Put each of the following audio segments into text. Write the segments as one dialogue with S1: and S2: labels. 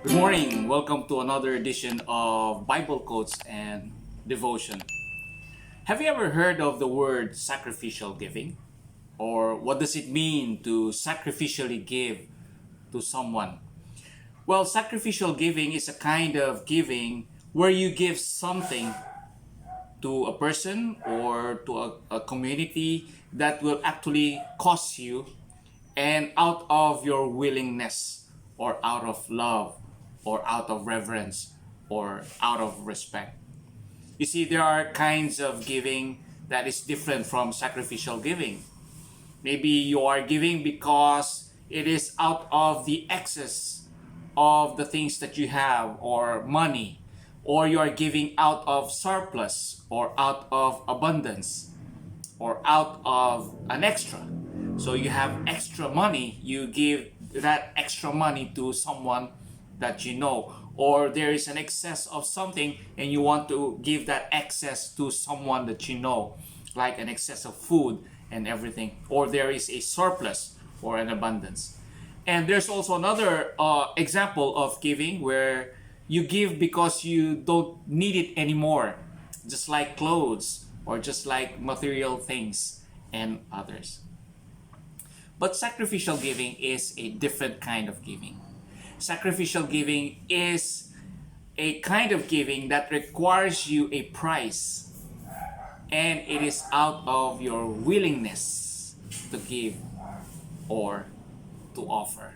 S1: Good morning. Welcome to another edition of Bible Quotes and Devotion. Have you ever heard of the word sacrificial giving? Or what does it mean to sacrificially give to someone? Well, sacrificial giving is a kind of giving where you give something to a person or to a community that will actually cost you, and out of your willingness or out of love or out of reverence or out of respect. You see, there are kinds of giving that is different from sacrificial giving. Maybe you are giving because it is out of the excess of the things that you have or money, or you are giving out of surplus or out of abundance or out of an extra. So you have extra money, you give that extra money to someone that you know, or there is an excess of something and you want to give that excess to someone that you know, like an excess of food and everything, or there is a surplus or an abundance. And there's also another example of giving where you give because you don't need it anymore, just like clothes or just like material things and others. But sacrificial giving is a different kind of giving. Sacrificial giving is a kind of giving that requires you a price, and it is out of your willingness to give or to offer.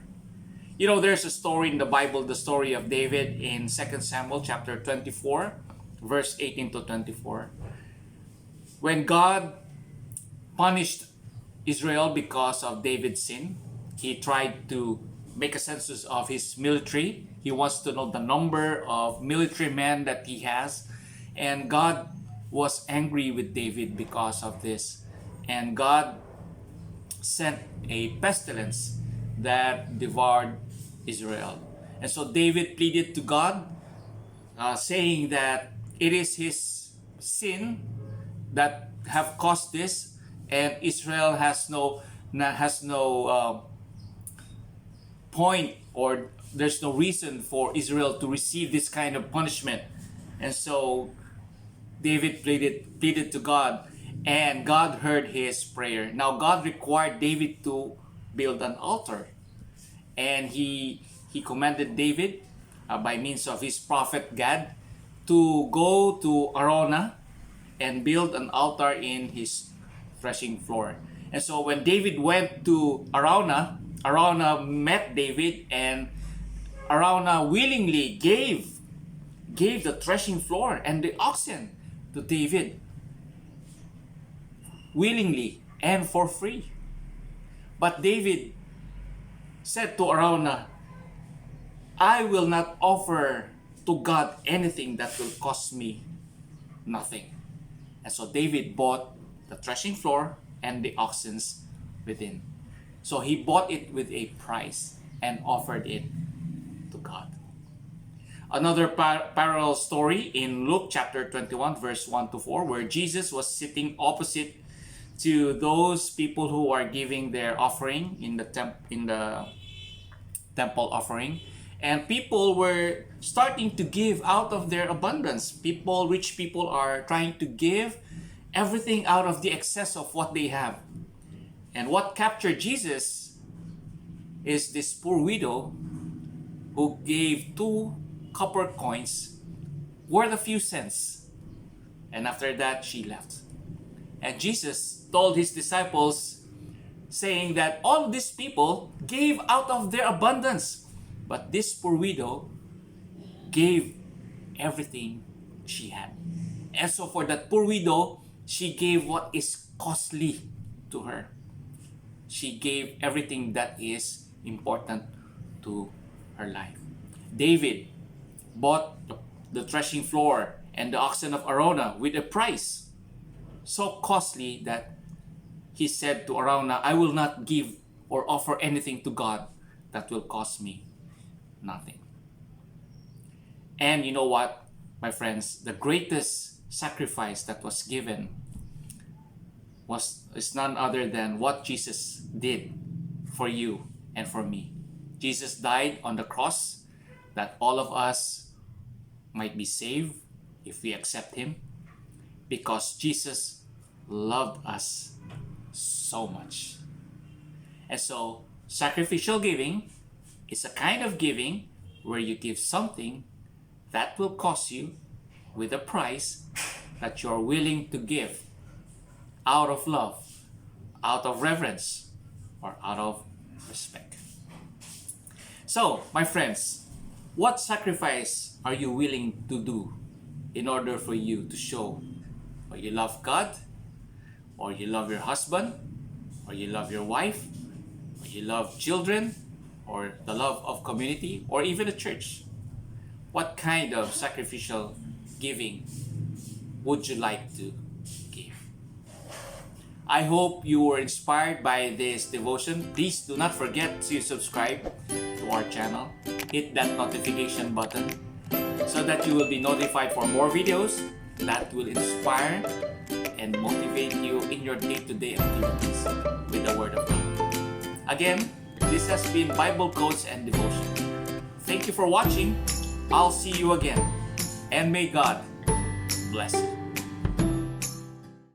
S1: You know, there's a story in the Bible, the story of David in 2 Samuel chapter 24, verse 18 to 24. When God punished Israel because of David's sin, he tried to make a census of his military. He wants to know the number of military men that he has. And God was angry with David because of this. And God sent a pestilence that devoured Israel. And so David pleaded to God, saying that it is his sin that have caused this, and Israel has no point, or there's no reason for Israel to receive this kind of punishment. And so David pleaded to God, and God heard his prayer. Now God required David to build an altar, and he commanded David by means of his prophet Gad to go to Arona and build an altar in his threshing floor. And so when David went to Araunah, Araunah met David, and Araunah willingly gave the threshing floor and the oxen to David, willingly and for free. But David said to Araunah, I will not offer to God anything that will cost me nothing. And so David bought the threshing floor and the oxens within. So he bought it with a price and offered it to God. Another parallel story in Luke chapter 21 verse 1 to 4, where Jesus was sitting opposite to those people who are giving their offering in the temple offering, and people were starting to give out of their abundance. Rich people are trying to give everything out of the excess of what they have. And what captured Jesus is this poor widow who gave 2 copper coins worth a few cents. And after that, she left. And Jesus told his disciples, saying that all of these people gave out of their abundance, but this poor widow gave everything she had. And so for that poor widow, she gave what is costly to her. She gave everything that is important to her life. David bought the threshing floor and the oxen of Araunah with a price so costly that he said to Araunah, I will not give or offer anything to God that will cost me nothing. And you know what, my friends, the greatest sacrifice that was given is none other than what Jesus did for you and for me. Jesus died on the cross that all of us might be saved if we accept Him, because Jesus loved us so much. And so, sacrificial giving is a kind of giving where you give something that will cost you with a price that you're willing to give out of love, out of reverence, or out of respect. So, my friends, what sacrifice are you willing to do in order for you to show or you love God, or you love your husband, or you love your wife, or you love children, or the love of community, or even the church? What kind of sacrificial giving would you like to give? I hope you were inspired by this devotion. Please do not forget to subscribe to our channel. Hit that notification button so that you will be notified for more videos that will inspire and motivate you in your day-to-day activities with the Word of God. Again, this has been Bible Quotes and Devotion. Thank you for watching. I'll see you again. And may God bless you.